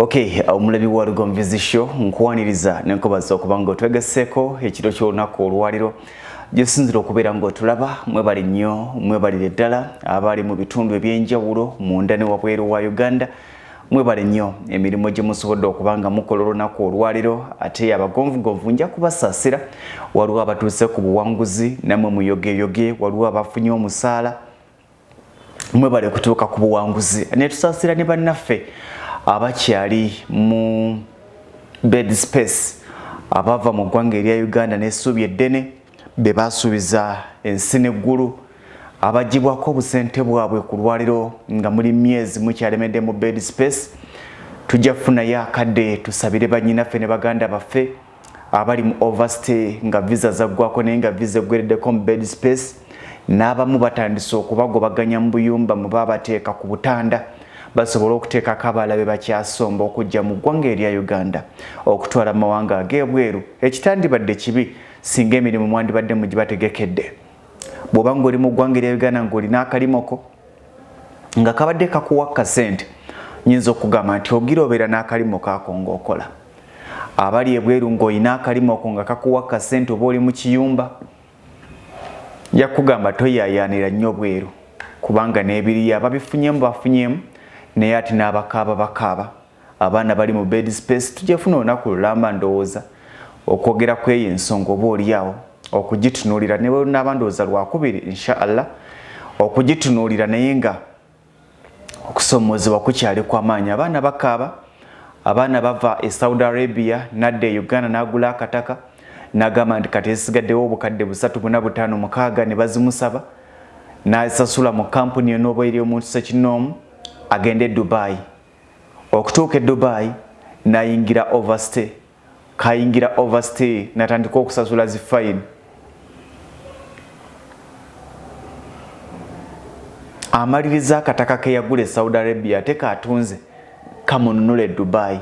Okay, omulabi wa Lugomvizi Show nkuwaniriza nenkobaza okubanga otwegeseko ekiro ky'olunaku olwaliro gyesinzira okubeera ng'otulaba mwebali nnyo mwebalire ddala abali mu bitundu ebyenjawulo munda ne wabweru wa Uganda mwebale nnyo emirimu gye musobodde okubanga mukola olunaku olwaliro ate abagonvugonvu nja kubasaasira waliwo abatuuse ku buwanguzi namwe muyogeyoge waliwo abafunye omusaala mwebale kutuuka ku buwanguzi ne tusaasira ne bannaffe abakyali mu bed space abava mu ggwanga erya Uganda n'essuubi eddene be basuubiza ensi n'eggulu abagibwako obusente bwabwe ku lwaliro nga muli myezi mukyalemedde mu bed space tujja kufunayo akadde tusabire bannyinaffe ne baganda baffe abali mu overstay nga visa zaggwako naye nga visa eggwereddeko mu bed space n'abamu batandise okubagobaganya mu buyumba mu babateeka ku butanda basobola okuteekako abalabe bakyasomba okujja mu ggwanga erya Uganda okutwala mu mawanga ag'ebweru ekitandibadde kibi singa emirimu mwandibadde mugibategekedde bw'oba ng'oli mu ggwanga erya Uganda ng'olina akalimoko nga kabadde kakuwa kasente nyinza okugamba nti ogira obeera n'akalimoko ako ng'okola abali ebweru ng'olina akalimoko nga kakuwa kasente oba oli mu kiyumba yakugamba toyaayaanira nnyo bweru kubanga n'ebiriya ababifunyemu bafunyemu naye ati n'abakaaba bakaaba abaana bali mu bed space tujjafuna olunaku lulamba ndowooza okwogera kweyo ensonga oba oliawo okugitunuulira ne bwe n'abandowooza lwakubiri inshallah okugitunuulira naye nga okusomoozebwa kukyali kw'amaanyi abaana bakaaba abaana bava e Saudi Arabia nadda e Uganda n'agula akataka n'agamba nti kati esigaddewo obukadde 346 ne bazimusaba n'asasula mu kampuni eno oba eri omuntu sekinoomu agende Dubai okutuuka e Dubai nayingira overstay kayingira overstay natandika okusasula zi fine amaliriza akataka ke yagula e Saudi Arabia ate katunze kamununule Dubai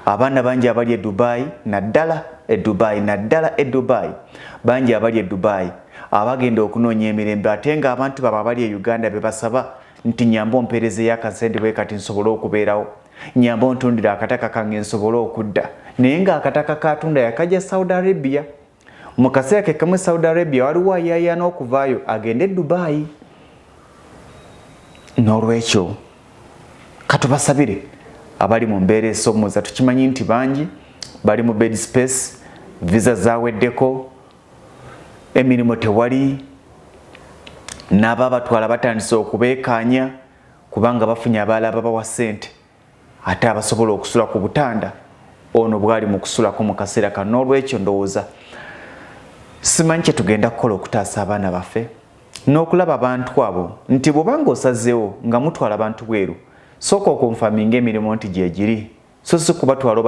abaana bangi abali e Dubai naddala e Dubai naddala e Dubai bangi abali e Dubai abagenda okunoonya emirembe ate nga abantu baba abali e Uganda bebasaba nti nyamba ompeereze y'akasente bwe kati nsobole okubeerawo nyamba ontundira akataka kange nsobole okudda naye nga akataka katunda yakajja Saudi Arabia mu kaseera ke kamu Saudi Arabia waliwo ayayaana okuvaayo agende Dubai n'olwekyo katubasabire abali mu mbeera esomooza tukimanyi nti bangi bali mu bed space visa zaweddeko emirimu tewali n'ababatwala batandise okubeekaanya kubanga bafunye abaala babawa ssente ate abasobola okusula ku butanda ono bwali mu kusulako mu kaseera kano n'olwekyo ndowooza simanyi kye tugenda kukola okutaasa abaana baffe n'okulaba abantu abo nti bw'obanga osazeewo nga mutwala abantu bweru sooka okunfaminga emirimu nti gye giri so si kubatwala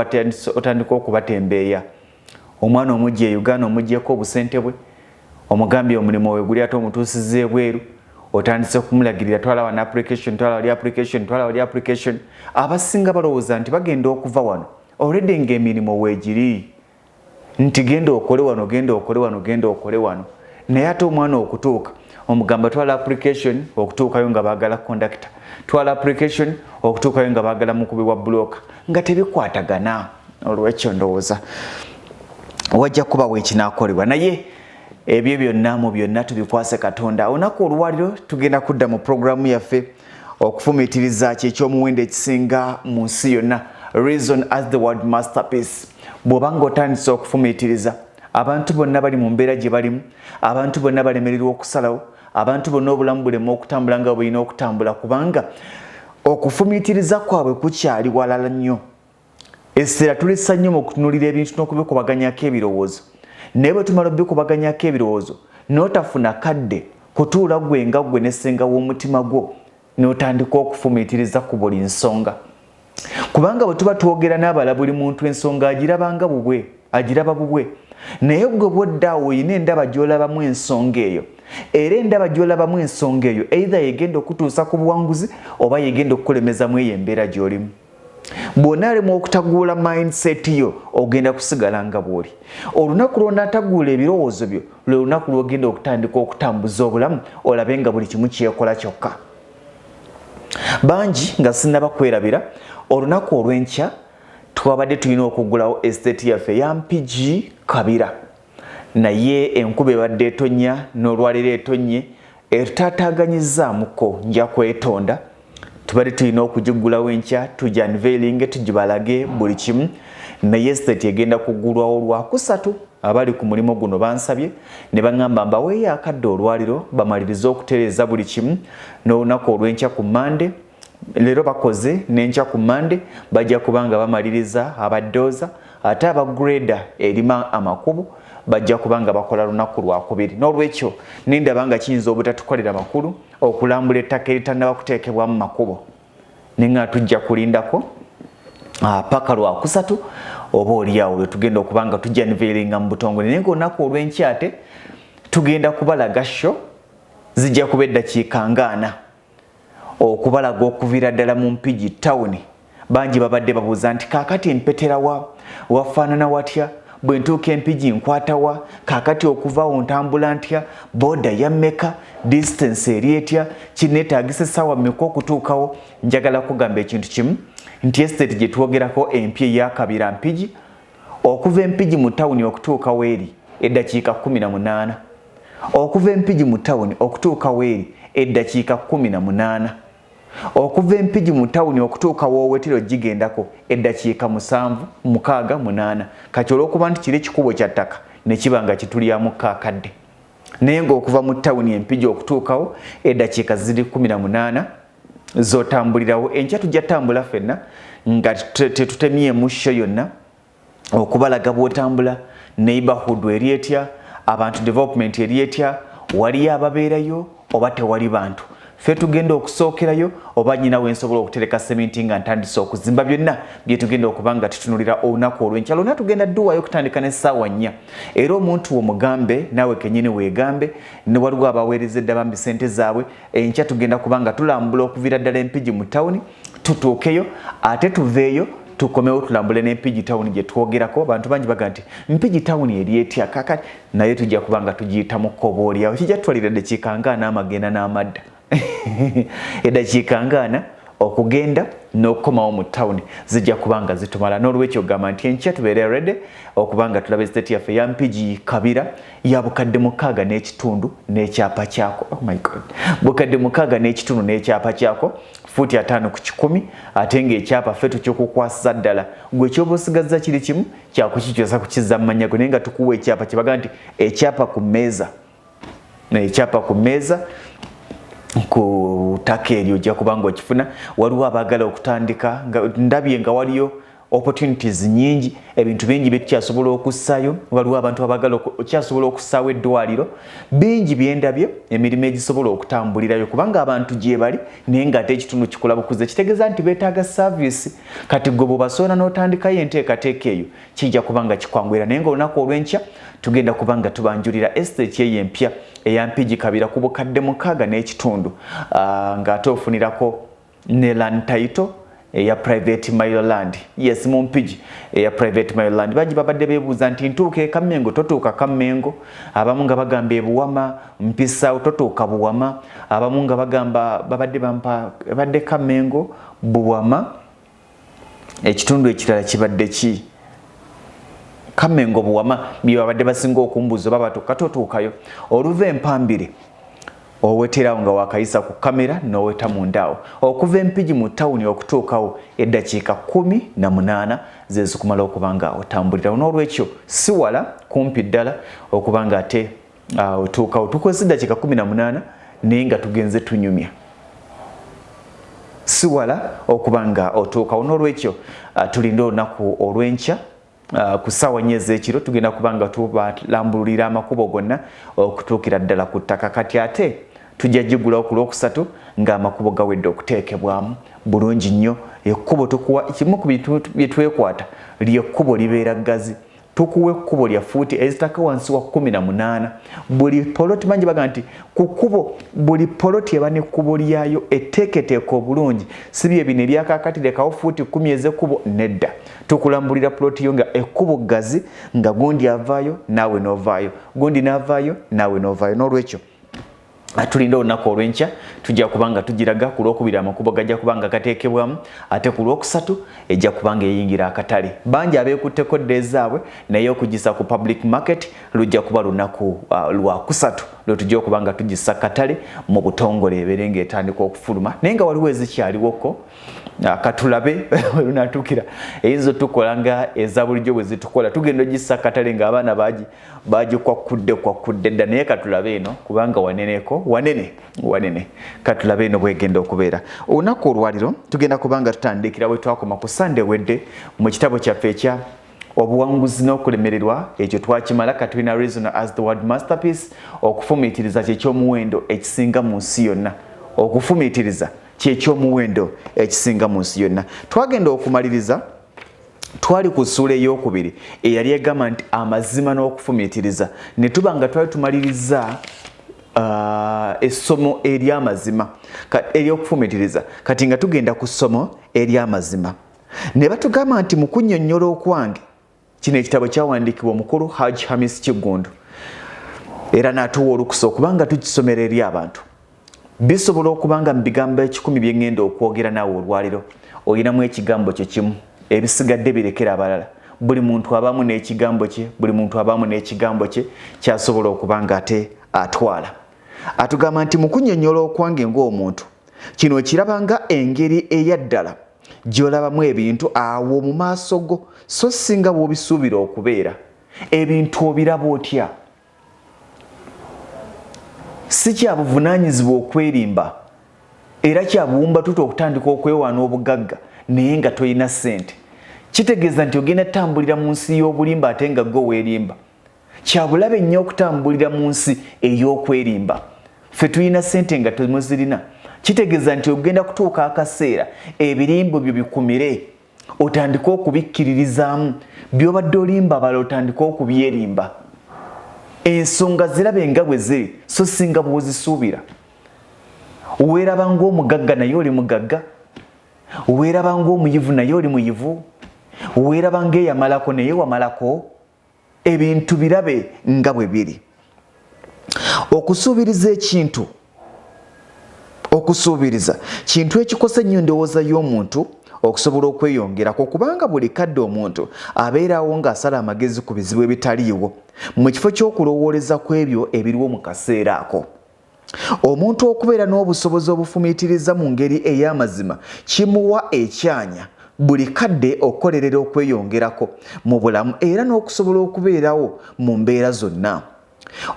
otandika okubatembeeya omwana omugye e Uganda omuggyeko obusente bwe omugambye omulimu we guli ate omutuusiza ebweru otandise kumulagirira twala wano application twala wali application twala wali application abasinga balowooza nti bagenda okuva wano already ng'emirimu weegiri nti genda okole wano genda okole wano genda okole wano naye ate omwana okutuuka omugamba twala application okutuukayo nga baagala conductor twala application okutuukayo nga baagala mukubi wa bloka nga tebikwatagana olwekyo ndowooza wajja kubawo ekinaakolebwa naye ebyo byonna mu byonna tubikwase Katonda olunaku olwaliro tugenda kudda mu programu yaffe okufumiitiriza kyekyomuwendo ekisinga mu nsi yonna reason as the word masterpiece bw'obanga otandise okufumiitiriza abantu bonna bali mu mbeera gye balimu abantu bonna balemererwa okusalawo abantu bonna obulamu bulemu okutambula nga bulina okutambula kubanga okufumiitiriza kwabwe kukyali walala nnyo essira tulissa nnyo mu kutunuulira ebintu n'okubikubaganyako ebirowoozo naye bwe tumala obikubaganyako ebirowoozo n'otafuna kadde kutuula gwe nga gwe nessenga w'omutima gwo n'otandika okufumiitiriza ku buli nsonga kubanga bwe tuba twogera n'abala buli muntu ensonga agiraba bubwe naye gwe bw'oddaawo olina endaba gy'olabamu ensonga eyo era endaba gy'olabamu ensonga eyo either yegenda okutuusa ku buwanguzi oba yegenda okukulemezamu eyo embeera gy'olimu bw'onaalemu okutaguula mindset yo ogenda kusigala nga bw'oli olunaku lw'onaataguula ebirowoozo byo lwe lunaku lw'ogenda okutandika okutambuza obulamu olabe nga buli kimu kyekola kyokka bangi nga sinnaba kwerabira olunaku olw'enkya twabadde tulina okugulawo estate yaffe ya Mpigi Kabira naye enkuba ebadde etonnya n'olwaliro etonnye etutaataaganyizzaamuko nja kwetonda tubadde tulina okugigulawo enkya tujja unveiling tugibalage buli kimu naye estate egenda kugulwawo Lwakusatu abali ku mulimo guno bansabye ne baŋŋamba mbaweeyo akadde olwaliro bamalirize okutereeza buli kimu n'olunaku olw'enkya ku Monday leero bakoze n'enkya ku Monday bajja kubanga bamaliriza abadooza ate abagreda erima amakubo bajja kubanga bakola lunaku Lwakubiri n'olwekyo nindaba nga kiyinza obutatukolera makulu okulambula ettaka eritannaba kuteekebwamu makubo ne nga tujja kulindako paka Lwakusatu oba oliawo lwe tugenda okubanga tujja unveilinga mu butongole naye ng'olunaku olw'enkya ate tugenda kubalaga show zijja kuba eddakiika 40 okubalaga okuviira ddala mu Mpigi town bangi babadde babuuza nti kaakati empetera wafaanana watya bwe ntuuka Empigi nkwata wa kaakati okuvaawo ntambula ntya boda ya mmeka distance eri etya kineetaagisa essaawa mmeka okutuukawo njagala kugamba ekintu kimu nti estate gye twogerako empya eya Kabira Mpigi okuva Empigi mu tawuni okutuukawo eri eddakiika 18 okuva Empigi mu tawuni okutuukawo eri eddakiika 18 okuva Empigi mu tawuni okutuukawo Owetiro gigendako eddakiika 7-6-8 kati olw'okuba nti kiri ekikubo kya ttaka ne kiba nga kitulyamu kaakadde naye ng'okuva mu tawuni Empigi okutuukawo eddakiika 18 zotambulirawo enkya tujja tambula ffenna nga tetutemyemu sho yonna okubalaga bw'otambula neighborhood eri etya abantu development eri etya waliyo ababeerayo oba tewali bantu ffe tugenda okusookerayo oba nyina wensobola okutereka sementi nga ntandise okuzimba byonna bye tugenda okubanga tutunulira olunaku olw'enkya lwonna tugenda dduwayo okutandika n'essaawa 4 era omuntu omugambe naawe kennyini weegambe ne waliwo abaweerezedde bambi sente zaabwe enkya tugenda kubanga tulambula okuviira ddala Empigi mu tawuni tutuukeyo ate tuveeyo tukomewo tulambule n'Empigi town gye twogerako abantu bangi baga nti Mpigi town eri etya kakati naye tujja kubanga tugiyitamu kkoboolyawo kijja tutwalira eddakiika 40 amagenda n'amadda eddakiika 40 okugenda n'okukomawo mu town zijja kubanga zitumala n'olwekyo gamba nti enkya tubeere ready okubanga tulaba estate yaffe ya Mpigi Kabira ya bukadde 6 n'ekitundu n'ekyapa kyako. Oh my god, bukadde 6 n'ekitundu n'ekyapa kyako futi 5 ku 10 ate ng'ekyapa ffe tukikukwasa ddala gwe kyoba osigazza kiri kimu kyakukikyusa kukizza mu mannya go naye nga tukuwa ekyapa kibaga nti ekyapa ku mmeeza n'ekyapa ku mmeeza ku ttaka eryo ojja kubanga okifuna waliwo abaagala okutandika ndabye nga waliyo opportunities nyingi ebintu bingi byekyasobola okussaayo waliwo abantu abaagala okyasobola okussaawo eddwaliro bingi byendabye emirimu egisobola okutambulirayo kubanga abantu gye bali naye ng'ate ekitundu kikola bukuze kitegeeza nti beetaaga service kati gwe bw'obasoona n'otandikayo enteekateeka eyo kijja kubanga kikwanguyira naye ng'olunaku olw'enkya tugenda kubanga tubanjulira estate eyo empya eya Mpigi Kabira ku bukadde 6 n'ekitundu ng'ate ofunirako ne land title eya private mile land. Yes, mu Mpigi eya private mile land baji babadde beebuuza nti ntuuke Kamengo totuuka Kamengo abamu nga bagamba Buwama mpisa totuuka Buwama abamu nga bagamba babadde Kamengo Buwama ekitundu ekirala kibadde ki Kamengo Buwama bye babadde basinga okumbuuza baba totuukayo oluva Empambire oweterawo nga wakayisa ku kamera n'oweta mundaawo okuva Empigi mu tawuni okutuukawo eddakiika 18 zezikumala okubanga otambulirawo n'olwekyo si wala kumpi ddala okubanga ate otuukawo tukozesa eddakiika 18 naye nga tugenze tunyumya si wala okubanga otuukawo n'olwekyo tulinde olunaku olw'enkya ku ssaawa 4 ez'ekiro tugenda kubanga tubalambululira amakubo gonna okutuukira ddala ku ttaka kati ate tujja gigulawo ku Lwokusatu ng'amakubo gawedde okuteekebwamu bulungi nnyo ekkubo tukuwa kimu ku bintu bye twekwata ly'ekkubo libeera ggazi tukuwa ekkubo lya fuuti ezitaka wansi wa 18 buli poloti mangi baga nti ku kkubo buli poloti eba n'ekkubo lyayo etteeketeeka obulungi si bye bino ebyakaakati lekawo fuuti 10 ez'ekkubo nedda tukulambulira poloti yo nga ekkubo ggazi nga gundi avaayo naawe n'ovaayo gundi n'avaayo naawe n'ovaayo n'olwekyo atulinda olunaku olw'enkya tujja kubanga tugiraga ku lwokubiri amakubo gajja kubanga gateekebwamu ate ku lwokusatu ejja kubanga eyingira akatale bangi abeekutteko dde ezaabwe naye okugisa ku public market lujja kuba lunaku lwakusatu lwe tujja okubanga tugisa akatale mu butongole ebeere ng'etandika okufuluma naye nga waliwo ezikyaliwoko katulabe lunatuukira eyinza otukola nga eza bulijjo bwe zitukola tugenda ogisa akatale ng'abaana bagikwakudde dda naye katulabe eno kubanga wanene katulabe eno bwegenda okubeera olunaku olwaliro tugenda kubanga tutandikira bwe twakoma ku sande wedde mu kitabo kyaffe ekya obuwanguzi n'okulemererwa ekyo twakimala katulina reason as the word masterpiece okufumiitiriza kyekyomuwendo ekisinga mu nsi yonna okufumiitiriza kyekyomuwendo ekisinga mu nsi yonna twagenda okumaliriza twali ku ssuula ey'okubiri eyali egamba nti amazima n'okufumiitiriza ne tuba nga twali tumaliriza essomo ery'amazima ery'okufumiitiriza kati nga tugenda ku ssomo ery'amazima ne batugamba nti mu kunnyonnyola okwange kino ekitabo kyawandiikibwa omukulu Hajji Hamis Kiggundu era n'atuwa olukusa okubanga tukisomera eri abantu bisobola okubanga mu bigambo 10 bye ngenda okwogera naawe olwaliro olinamu ekigambo kyo kimu ebisigadde birekera abalala buli muntu abamu n'ekigambo kye buli muntu abamu n'ekigambo kye kyasobola okubanga ate atwala atugamba nti mu kunnyonnyola okwange ng'omuntu kino kirabanga engeri eyaddala gy'olabamu ebintu awo mu maaso go so singa bw'obisuubira okubeera ebintu obiraba otya si kya buvunaanyizibwa okwerimba era kya buwumba tuta okutandika okwewaana obugagga naye nga tolina ssente kitegeeza nti ogenda tambulira mu nsi y'obulimba ate nga gwe weerimba kya bulabe nnyo okutambulira mu nsi ey'okwerimba ffe tulina ssente nga temuzirina kitegeeza nti ogenda kutuuka akaseera ebirimbo byo bikumire otandika okubikkiririzaamu by'obadde olimba bala otandika okubyerimba ensonga zirabe nga bwe ziri so singa bw'ozisuubira weeraba ng'omugagga naye oli mugagga weeraba ng'omuyivu naye oli muyivu weeraba ng'eyamalako naye wamalako ebintu birabe nga bwe biri okusuubiriza ekintu okusuubiriza kintu ekikosa ennyo endowooza y'omuntu okusobola okweyongerako kubanga buli kadde omuntu abeerawo ng'asala amagezi ku bizibu ebitaliiwo mu kifo ky'okulowooleza ku ebyo ebiriwo mu kaseera ako omuntu okubeera n'obusobozi obufumiitiriza mu ngeri ey'amazima kimuwa ekyanya buli kadde okukolerera okweyongerako mu bulamu era n'okusobola okubeerawo mu mbeera zonna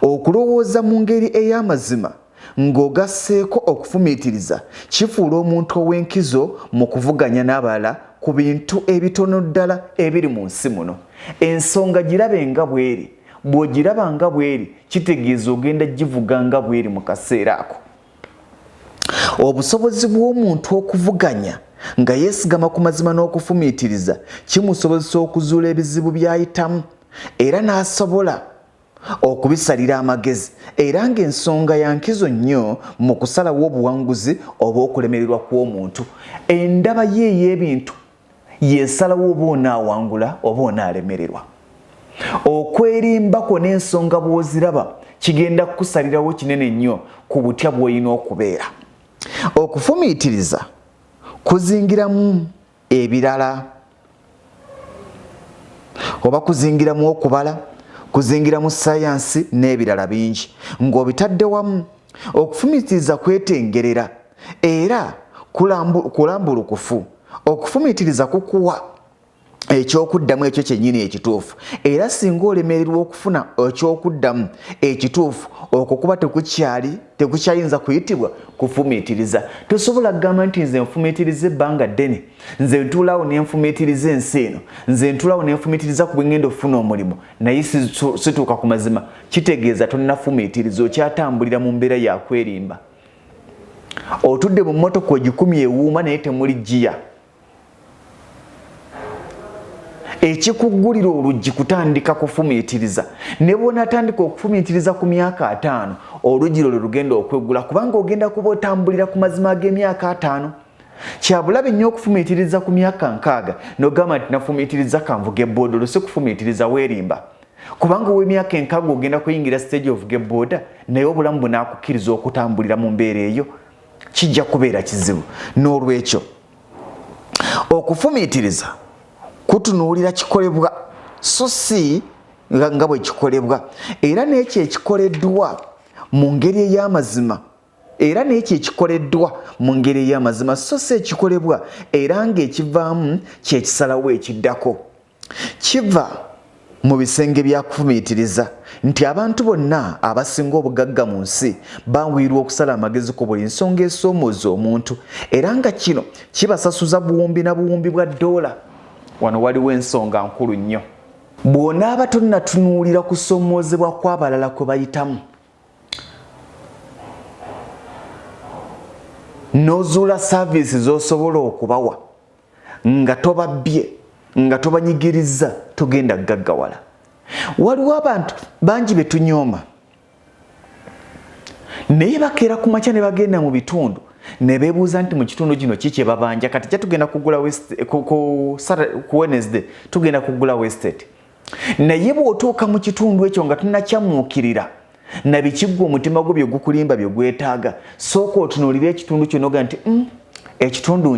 okulowooza mu ngeri ey'amazima ng'ogasseeko okufumiitiriza kifuula omuntu ow'enkizo mu kuvuganya n'abalala ku bintu ebitono ddala ebiri mu nsi muno ensonga girabe nga bw'eri bw'ogiraba nga bw'eri kitegeeza ogenda givuga nga bw'eri mu kaseera ako obusobozi bw'omuntu okuvuganya nga yeesigama ku mazima n'okufumiitiriza kimusobozesa okuzuula ebizibu by'ayitamu era n'asobola okubisalira amagezi era ng'ensonga ya nkizo nnyo mu kusalawo obuwanguzi oba okulemererwa kw'omuntu endaba ye ey'ebintu yeesalawo oba onaawangula oba onaalemererwa okwerimbako n'ensonga bw'oziraba kigenda kukusalirawo kinene nnyo ku butya bw'olina okubeera okufumiitiriza kuzingiramu ebirala oba kuzingiramu okubala kuzingiramu sayansi n'ebirala bingi ng'obitadde wamu okufumiitiriza kwetengerera era kulambulukufu okufumiitiriza kukuwa ekyokuddamu ekyo kyennyini ekituufu era singa olemererwa okufuna ekyokuddamu ekituufu okwo kuba tekukyayinza kuyitibwa kufumiitiriza tosobola kugamba nti nze nfumiitiriza ebbanga ddene nze ntuulawo ne nfumiitiriza ensi eno nze ntuulawo ne nfumiitiriza ku bwengenda okufuna omulimu naye situuka ku mazima kitegeeza tonnafumiitiriza okyatambulira mu mbeera yakwerimba otudde mu mmotoka ogikumye ewuuma naye temuli giya ekikuggulira oluggi kutandika kufumiitiriza ne bw'onaatandika okufumiitiriza ku myaka 5 oluggi lwo lugenda okweggula kubanga ogenda kuba otambulira ku mazima g'emyaka 5 kyabulabe nnyo okufumiitiriza ku myaka 6 n'ogamba nti nafumiitiriza kanvuga ebboodolo si kufumiitiriza weerimba kubanga w'emyaka enkaga ogenda kuyingira stage of get border naye obulamu bunakukkiriza okutambulira mu mbeera eyo kijja kubeera kizibu. N'olwekyo okufumiitiriza kutunuulira kikolebwa so si nga bwe kikolebwa, era n'ekyo ekikoleddwa mu ngeri ey'amazima, era n'ekyo ekikoleddwa mu ngeri ey'amazima so si ekikolebwa era ng'ekivaamu kyekisalawo ekiddako. Kiva mu bisenge bya kufumiitiriza nti abantu bonna abasinga obugagga mu nsi bawiirwa okusala amagezi ku buli nsonga esoomooza omuntu, era nga kino kibasasuza buwumbi na buwumbi bwa ddoola. Wano waliwo ensonga nkulu nnyo. Bw'onaaba tonnatunuulira kusoomoozebwa kw'abalala kwe bayitamu, n'ozuula saaviisi z'osobola okubawa nga tobabbye, nga tobanyigiriza, togenda gaggawala. Waliwo abantu bangi be tunyooma naye bakeera ku makya ne bagenda mu bitundu ne beebuuza nti mu kitundu kino kiki babanja, kati kya tugenda kugula ku Wednesday tugenda kugula Westate. Naye bw'otuuka mu kitundu ekyo nga tunnakyamuukirira na bikigwa omutima gwo bye gukulimba bye gwetaaga, sooka otunuulira ekitundu kyo noga nti ekitundu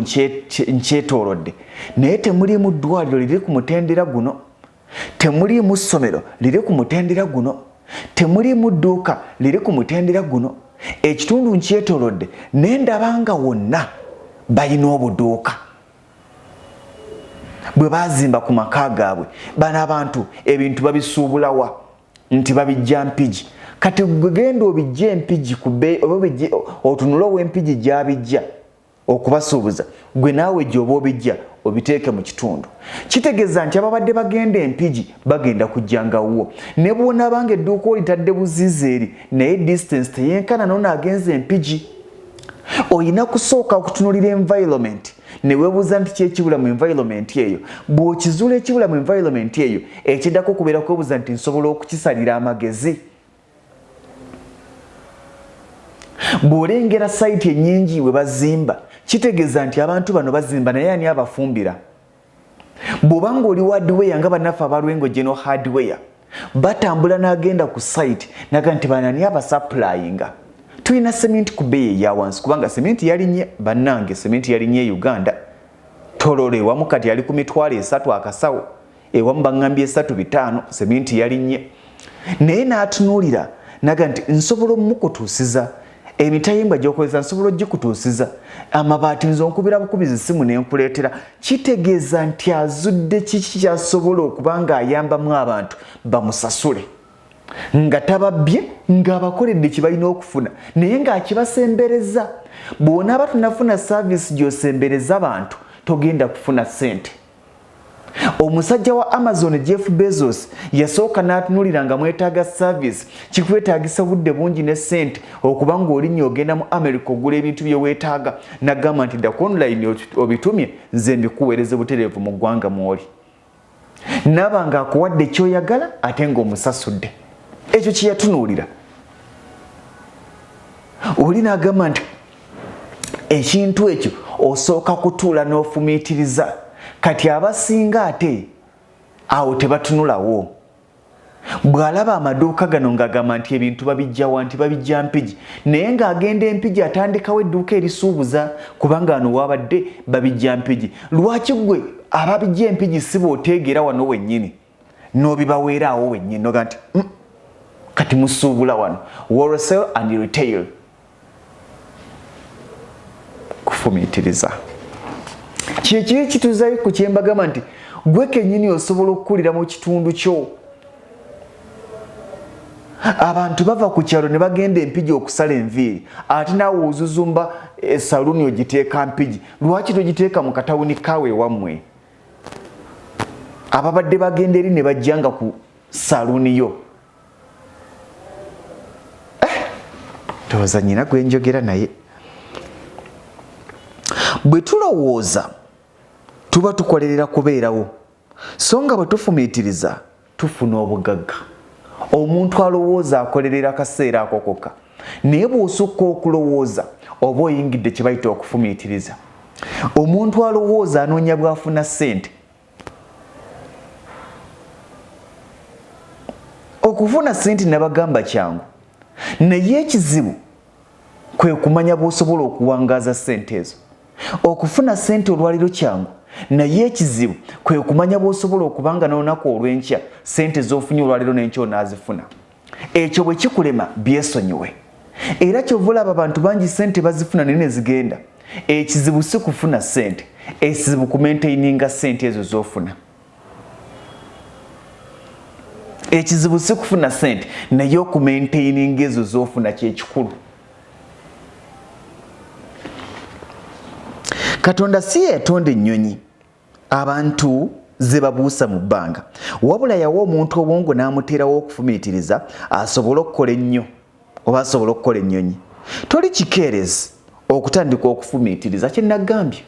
nkyetoolodde naye temuliimu ddwaliro liri ku mutendera guno, temuliimu ssomero liri ku mutendera guno, temuliimu dduuka liri ku mutendera guno. Ekitundu nkyetoolodde naye ndaba nga wonna balina obuduuka bwe baazimba ku maka gaabwe. Bano abantu ebintu babisuubulawa nti babijja Mpigi. Kati gwe genda obijja Empigi otunula ow'Empigi gy'abijja okubasuubuza, gwe naawe gy'oba obijja obiteeke mu kitundu. Kitegeeza nti ababadde bagenda Empigi bagenda kujjanga wo. Ne bw'onaabanga edduuka olitadde buziizi eri naye distance teyenkana n'onaagenza Empigi. Oyina kusooka okutunulira environment ne weebuuza nti kyekibula mu environment eyo. Bw'okizuula ekibula mu environment eyo, ekiddako kubeera kwebuuza nti nsobola okukisalira amagezi. Bw'olengera sayiti ennyingi we bazimba, kitegeeza nti abantu bano bazimba naye ani abafumbira. Bw'obanga oli hardware nga bannaffe abalwengo General Hardware, batambula n'agenda ku sayiti naga nti banani abasupplyinga. Tulina sementi ku bbeeyi eya wansi kubanga sementi yalinnye bannange, sementi yalinnye Uganda. Tololo ewamu kati yali ku $3 akasawo, ewamu baŋŋambye 3-5 sementi yalinnye. Naye n'atunuulira naga nti nsobola omukutuusiza emitayimbwa gy'okozesa, nsobola ogikutuusiza amabaati nze onkubira bukubizi simu n'enkuleetera. Kitegeeza nti azudde kiki kyasobola okuba ng'ayambamu abantu bamusasule, nga tababbye, ng'abakoledde kye balina okufuna naye ng'akibasembereza. Bw'onaaba tunafuna saaviisi gy'osembereza abantu togenda kufuna ssente. Omusajja wa Amazon Jeff Bezos yasooka n'atunuulira nga mwetaaga saaviisi, kikwetaagisa budde bungi ne ssente okuba ng'olinnye ogenda mu America ogula ebintu bye weetaaga, n'agamba nti dda ku online obitumye nze mbikuweereze butereevu mu ggwanga mw'oli. Naaba ng'akuwadde ky'oyagala ate ng'omusasudde. Ekyo kye yatunuulira. Oli n'agamba nti ekintu ekyo osooka kutuula n'ofumiitiriza. Kati abasinga ate awo tebatunulawo. Bw'alaba amaduuka gano ng'agamba nti ebintu babijjawa nti babijja Mpigi, naye ng'agenda Empigi atandikawo edduuka erisuubuza kubanga wano wabadde babijja Mpigi. Lwaki gwe ababijja Empigi si b'oteegera wano wennyini n'obibaweera awo wennyini noga nti kati musuubula wano wholesale and retail. Kufumiitiriza kyekiri kituzayo ku kyembagamba nti gwe kennyini osobola okukulira mu kitundu kyo. Abantu bava ku kyalo ne bagenda Empigi okusala enviiri, ate naawe ozuzumba esaluuni ogiteeka Mpigi. Lwaki togiteeka mu katawuni kaawe wammwe? Ababadde bagenda eri ne bajjanga ku saluuni yo. Ndowooza nnyina gwe njogera naye. Bwe tulowooza tuba tukolerera kubeerawo, so nga bwe tufumiitiriza tufuna obugagga. Omuntu alowooza akolerera akaseera ako kokka, naye bw'osukka okulowooza oba oyingidde kye bayita okufumiitiriza. Omuntu alowooza anoonya bw'afuna ssente, okufuna sente nabagamba kyangu naye ekizibu kwe kumanya bw'osobola okuwangaaza sente ezo. Okufuna sente olwaliro kyangu naye ekizibu kwe kumanya bw'osobola okubanga n'olunaku olw'enkya sente z'ofunye olwaliro n'enkya onaazifuna. Ekyo bwe kikulema byesonyiwe. Era kyova olaba abantu bangi sente bazifuna naye ne zigenda. Ekizibu si kufuna sente, ekizibu kumaintaininga sente ezo z'ofuna. Ekizibu si kufuna sente naye okumaintaininga ezo z'ofuna kyekikulu. Katonda si yatonda ennyonyi abantu ze babuusa mu bbanga, wabula yawa omuntu obwongo n'amuteerawo okufumiitiriza asobole okukola ennyo oba asobole okukola ennyonyi. Toli kikeerezi okutandika okufumiitiriza kye nagambye.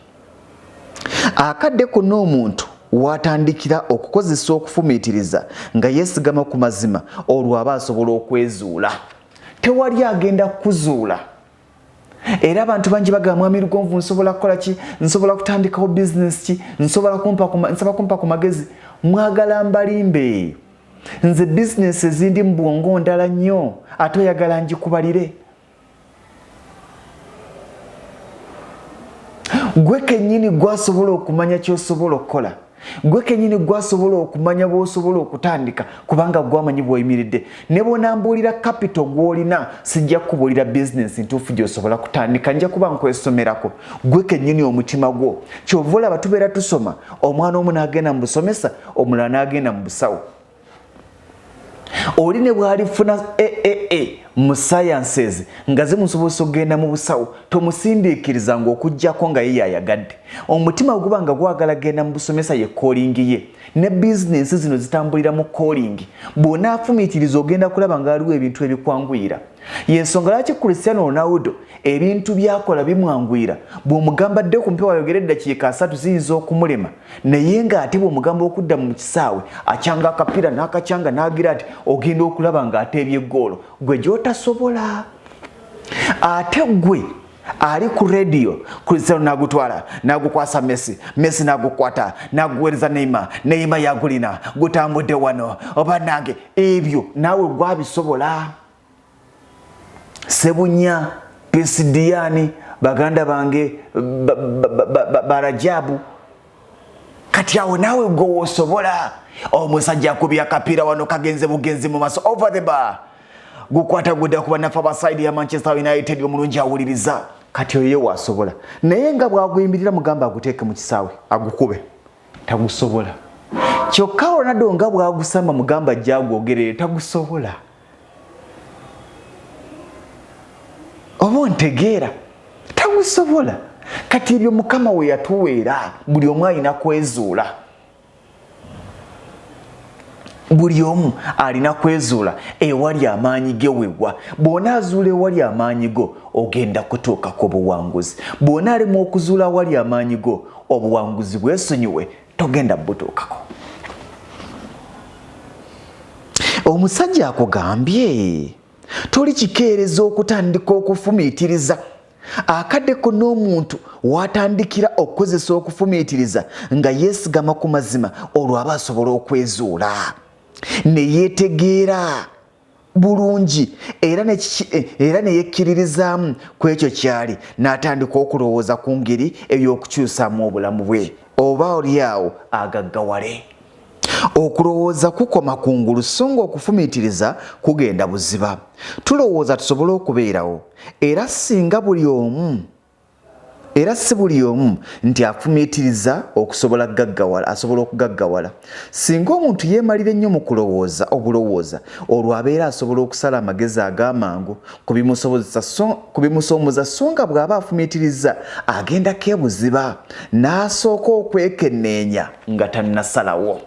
Akadde konna omuntu watandikira okukozesa okufumiitiriza nga yeesigama ku mazima, olwo aba asobola okwezuula. Tewali agenda kuzuula. Era abantu bangi bagamba mwami Lugonvu nsobola kukola ki, nsobola kutandikawo business ki, nsaba kumpa ku magezi. Mwagala mbalimbe. Nze business ezindi mu bwongo ndala nnyo ate oyagala ngikubalire. Gwe kennyini gwasobola okumanya ky'osobola okukola. Gwe kennyini gwasobola okumanya bw'osobola okutandika kubanga gwamanyi bw'oyimiridde. Ne bw'onambuulira capital gw'olina sijja kubuulira business ntuufu gy'osobola kutandika, nja kuba nkwesomerako. Gwe kennyini omutima gwo. Kyova olaba tubeera tusoma, omwana omu n'agenda mu busomesa, omulala n'agenda mu busawo. Oli ne bw'alifuna mu sciences nga zimusobozesa okugenda mu busawo, tomusindiikiriza ng'okuggyako nga ye yayagadde. Omutima guba nga gwagala genda mu busomesa ye calling ye. Ne business zino zitambulira mu calling. Bw'onaafumiitiriza ogenda kulaba nga waliwo ebintu ebikwanguyira. Y'ensonga lwaki Cristiano Ronaldo ebintu byakola bimwanguyira. Bw'omugambadde ku mpewo ayogera eddakiika 3 ziyinza okumulema, naye ng'ate bw'omugamba okudda mu kisaawe akyanga akapiira n'akakyanga n'agira ati ogenda okulaba ng'ateebye eggoolo. Gwe gy'otasobola. Ate gwe ali ku radio, Cristiano nagutwala nagukwasa Messi nagukwata naguweereza Neymar yagulina gutambudde wano oba nange ebyo naawe gwabisobola. Sebunya, Pesidiani, baganda bange Barajabu, kati awo naawe gwowosobola. Omusajja akubya akapiira wano kagenze bugenzi mu maaso over the bar. Gukwata gudda kuba nafa ba side ya Manchester United omulungi awuliriza. Kati oyo wasobola. Naye nga bwaguyimirira mugamba aguteeke mu kisaawe agukube. Tagusobola. Kyokka Ronaldo nga bwagusamba mugamba jagwogerere tagusobola. Oba ontegeera tagusobola. Kati ebyo Mukama we yatuweera buli omu alina kwezuula. Buli omu alina kwezuula ewali amaanyi ge wewa. Bw'onaazuula ewali amaanyi go ogenda kutuuka ku buwanguzi. Bw'onaalema okuzuula ewali amaanyi go obuwanguzi bwesonyiwe togenda butuukako. Omusajja akugambye toli kikeereza okutandika okufumiitiriza. Akadde konna omuntu watandikira okukozesa okufumiitiriza nga yeesigama ku mazima, olwo aba asobola okwezuula ne yeetegeera bulungi era ne yekkiririzaamu ku ekyo kyali n'atandika okulowooza ku ngeri ey'okukyusaamu obulamu bwe oba oli awo agaggawale. Okulowooza kukoma kungulu so nga okufumiitiriza kugenda buziba. Tulowooza tusobole okubeerawo era singa buli omu era si buli omu nti afumiitiriza okusobola gaggawala asobola okugaggawala. Singa omuntu yeemalira ennyo mu kulowooza obulowooza, olwo abeera asobola okusala amagezi ag'amangu kubimusoomooza so nga bw'aba afumiitiriza agenda keebuziba n'asooka okwekenneenya nga tannasalawo.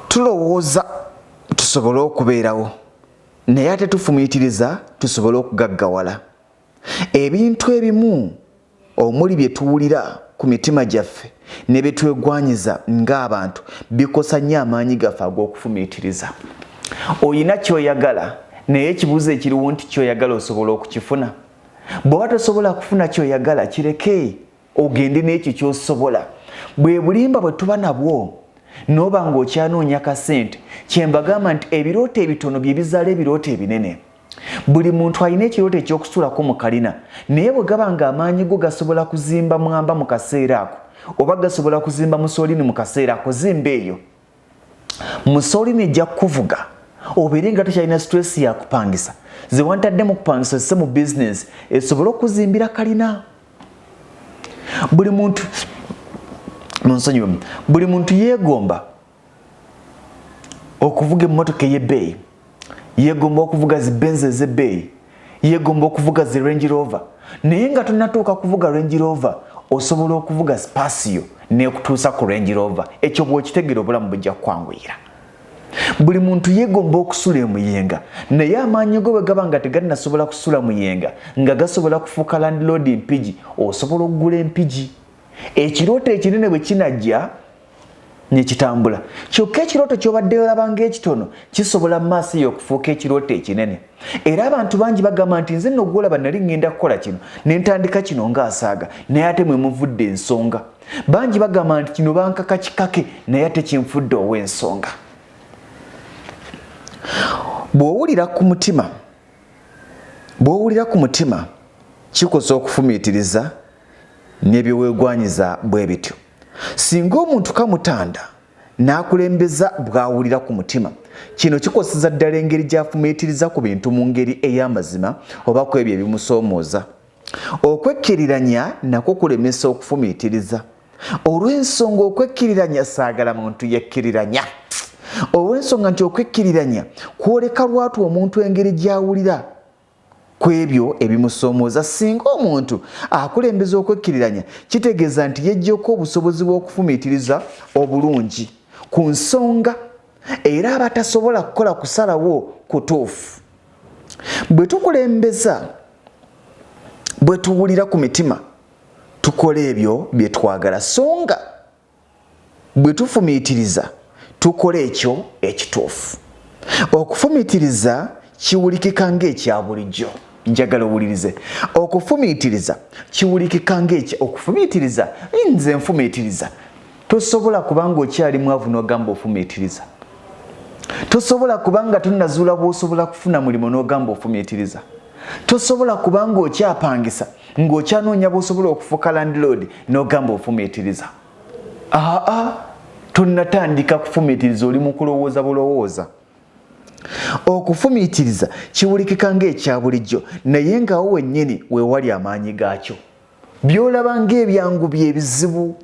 Tulowooza tusobole okubeerawo naye ate tufumiitiriza tusobole okugaggawala. Ebintu ebimu omuli bye tuwulira ku mitima gyaffe ne bye twegwanyiza ng'abantu bikosa nnyo amaanyi gaffe ag'okufumiitiriza. Oyina ky'oyagala naye ekibuuzo ekiriwo nti ky'oyagala osobola okukifuna. Bw'oba tosobola kufuna ky'oyagala kireke ogende n'ekyo ky'osobola. Bwe bulimba bwe tuba nabwo noba ng'okyanoonya kasente kyembagamba nti ebirooto ebitono bye bizaala ebirooto ebinene. Buli muntu alina ekirooto eky'okusuulako mu kalina naye bwe gaba ng'amaanyi go gasobola kuzimba mwamba mu kaseera ako oba gasobola kuzimba musoolini mu kaseera ako zimba eyo. Musoolini ejja kukuvuga obeere nga tokyalina stress ya kupangisa ze wantaddemu kupangisa zisse mu bizinesi esobole okuzimbira kalina. Buli muntu buli muntu yeegomba okuvuga emmotoka ey'ebbeeyi, yeegomba okuvuga zi Benz ez'ebbeeyi, yeegomba okuvuga zi Range Rover, naye nga tonnatuuka kuvuga Range Rover osobola okuvuga Spacio n'ekutuusa ku Range Rover. Ekyo bw'okitegera obulamu bujja kukwanguyira. Buli muntu yeegomba okusula emuyenga naye amaanyi go bwe gaba nga tegannasobola kusula muyenga nga gasobola kufuuka landlord empigi osobola okugula empigi. Ekirooto ekinene bwe kinajja ne kitambula kyokka ekirooto ky'obadde olabanga ekitono kisobola mu maaso eyo okufuuka ekirooto ekinene. Era abantu bangi bagamba nti nze nno gwolaba nali ngenda kukola kino ne ntandika kino ng'asaaga naye ate mwe muvudde ensonga. Bangi bagamba nti kino bankaka kikake naye ate kinfudde ow'ensonga. Bw'owulira ku mutima kikosa okufumiitiriza n'ebyoweegwanyiza bwe bityo. Singa omuntu kamutanda n'akulembeza bw'awulira ku mutima, kino kikoseza ddala engeri gy'afumiitiriza ku bintu mu ngeri ey'amazima oba ku ebyo ebimusoomooza. Okwekkiriranya nakwo kulemesa okufumiitiriza. Olw'ensonga okwekkiriranya saagala muntu yekkiriranya. Olw'ensonga nti okwekkiriranya kwoleka lwatu omuntu engeri gy'awulira ku ebyo ebimusoomooza. Singa omuntu akulembeza okwekkiriranya kitegeeza nti yeggyeko obusobozi bw'okufumiitiriza obulungi ku nsonga era abatasobola kukola kusalawo kutuufu. Bwe tukulembeza bwe tuwulira ku mitima tukola ebyo bye twagala, songa bwe tufumiitiriza tukola ekyo ekituufu. Okufumiitiriza kiwulikika ng'ekya bulijjo. Njagala owulirize. Okufumiitiriza kiwulikika okufumiitiriza nze nfumiitiriza. Tosobola kubanga okyali mwavu n'ogamba ofumiitiriza. Tosobola kubanga tonnazuula bw'osobola kufuna mulimu n'ogamba ofumiitiriza. Tosobola kubanga okyapangisa ng'okyanoonya bw'osobola okufuuka landlord n'ogamba ofumiitiriza. Tonnatandika kufumiitiriza, oli mu kulowooza bulowooza. Okufumiitiriza kiwulikika ng'ekya bulijjo naye ng'awo wennyini weewali amaanyi gaakyo. By'olaba ng'ebyangu by'ebizibu.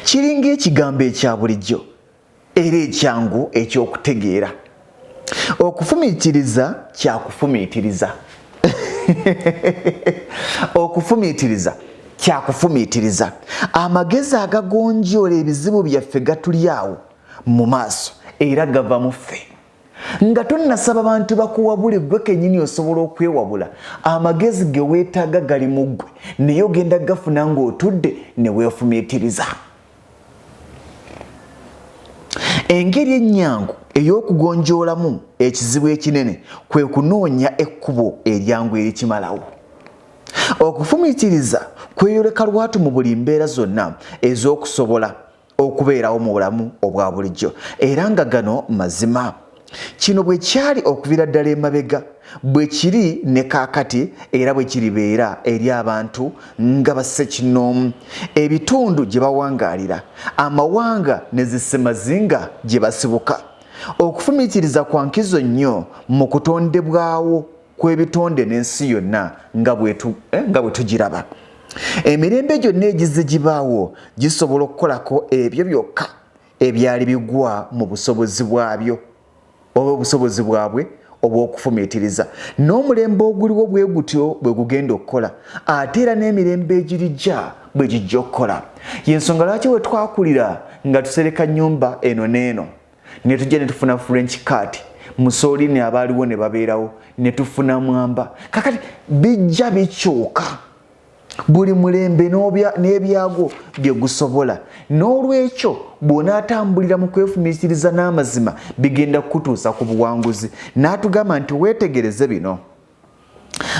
Kiri ng'ekigambo ekya bulijjo era ekyangu eky'okutegeera. Okufumiitiriza kyakufumiitiriza. Okufumiitiriza kyakufumiitiriza. Amagezi agagonjoola ebizibu byaffe gatuli awo mu maaso era gava mu ffe. Nga tonnasaba bantu bakuwabule, ggwe kennyini osobola okwewabula. Amagezi ge weetaaga gali mu ggwe naye ogenda gafuna ng'otudde ne weefumiitiriza. Engeri ennyangu ey'okugonjoolamu ekizibu ekinene kwe kunoonya ekkubo eryangu erikimalawo. Okufumiitiriza kweyoleka lwatu mu buli mbeera zonna ez'okusobola okubeerawo mu bulamu obwa bulijjo era nga gano mazima. Kino bwe kyali okuviira ddala emabega bwe kiri ne kaakati era bwe kiribeera eri abantu nga bassekinnoomu, ebitundu gye bawangaalira, amawanga ne zissemazinga gye basibuka. Okufumiitiriza kwa nkizo nnyo mu kutondebwawo kw'ebitonde n'ensi yonna nga bwe tugiraba. Emirembe gyonna egize gibaawo gisobola okukolako ebyo byokka ebyali bigwa mu busobozi bwabyo oba obusobozi bwabwe obw'okufumiitiriza. N'omulembe oguliwo bwe gutyo bwe gugenda okukola ate era n'emirembe egirijja bwe gijja okukola. Y'ensonga lwaki bwe twakulira nga tusereka nnyumba eno n'eno ne tujja ne tufuna French cat, musoolini abaaliwo ne babeerawo, ne tufuna mwamba, kakati bijja bikyuka. Buli mulembe n'ebyago bye gusobola. N'olwekyo bw'onaatambulira mu kwefumiitiriza n'amazima bigenda kukutuusa ku buwanguzi. N'atugamba nti weetegereze bino.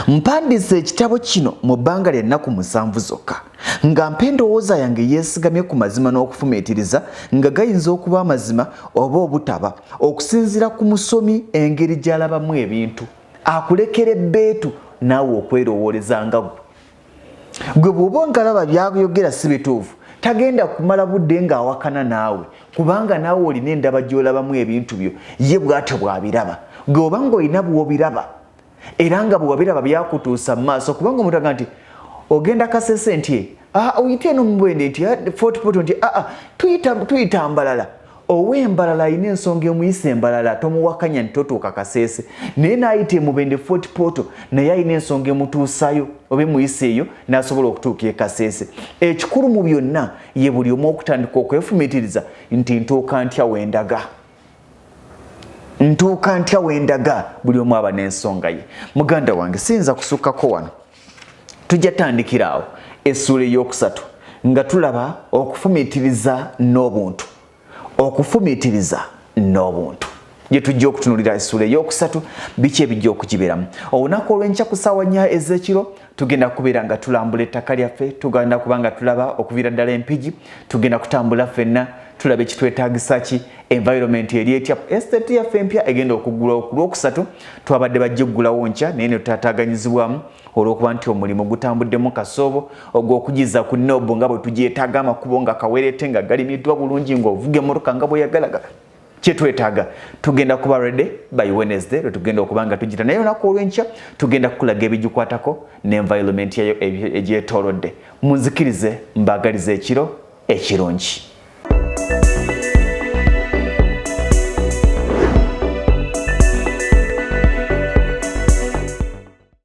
Mpandiise ekitabo kino mu bbanga ly'ennaku 7 zokka nga mpa endowooza yange yeesigamye ku mazima n'okufumiitiriza nga gayinza okuba amazima oba obutaba okusinziira ku musomi engeri gy'alabamu ebintu akulekera ebbeetu naawe okwerowooleza nga gwe bw'oba ngalaba byayogera si bituufu tagenda kumala budde ng'awakana naawe kubanga naawe olina endaba gy'olabamu ebintu byo ye bw'atyo bw'abiraba gwe oba ng'olina bw'obiraba era nga bw'obiraba byakutuusa mu maaso kubanga omuntu aga nti ogenda kasese nti oyite eno mu bwende nti footpoto nti tuyita mbalala ow'embalala alina ensonga emuyisa embalala tomuwakanya nti totuuka kasese naye n'ayita emubende footpoto naye alina ensonga emutuusayo oba emuyisa eyo n'asobola okutuuka e kasese ekikulu mu byonna ye buli omu okutandika okwefumiitiriza nti ntuuka ntya wendaga buli omu aba n'ensonga ye muganda wange siyinza kusukkako wano tujja tandikira awo essuula ey'okusatu nga tulaba okufumiitiriza n'obuntu gye tujja okutunulira essuula ey'okusatu biki ebijja okugiberamu olunaku olw'enkya ku ssaawa 4 ez'ekiro tugenda kubeera nga tulambula ettaka lyaffe tugenda kuba nga tulaba okuviira ddala empigi tugenda kutambula ffenna tulaba ekitwetaagisa ki environment eri etya estate yaffe empya egenda okuggulawo ku lwokusatu twabadde bajja okuggulawo nkya naye ne tutaataaganyizibwamu olw'okuba nti omulimu gutambuddemu kasoobo ogw'okugiza ku nobo nga bwe tugyetaaga amakubo nga kawerete nga galimiddwa bulungi ng'ovuga emmotoka nga bweyagalaga kyetwetaaga tugenda kuba ready by Wednesday lwe tugenda okuba nga tugita naye olunaku olw'enkya tugenda kukulaga ebigikwatako n'environment yayo egyetoolodde munzikirize mbaagalize ekiro ekirungi.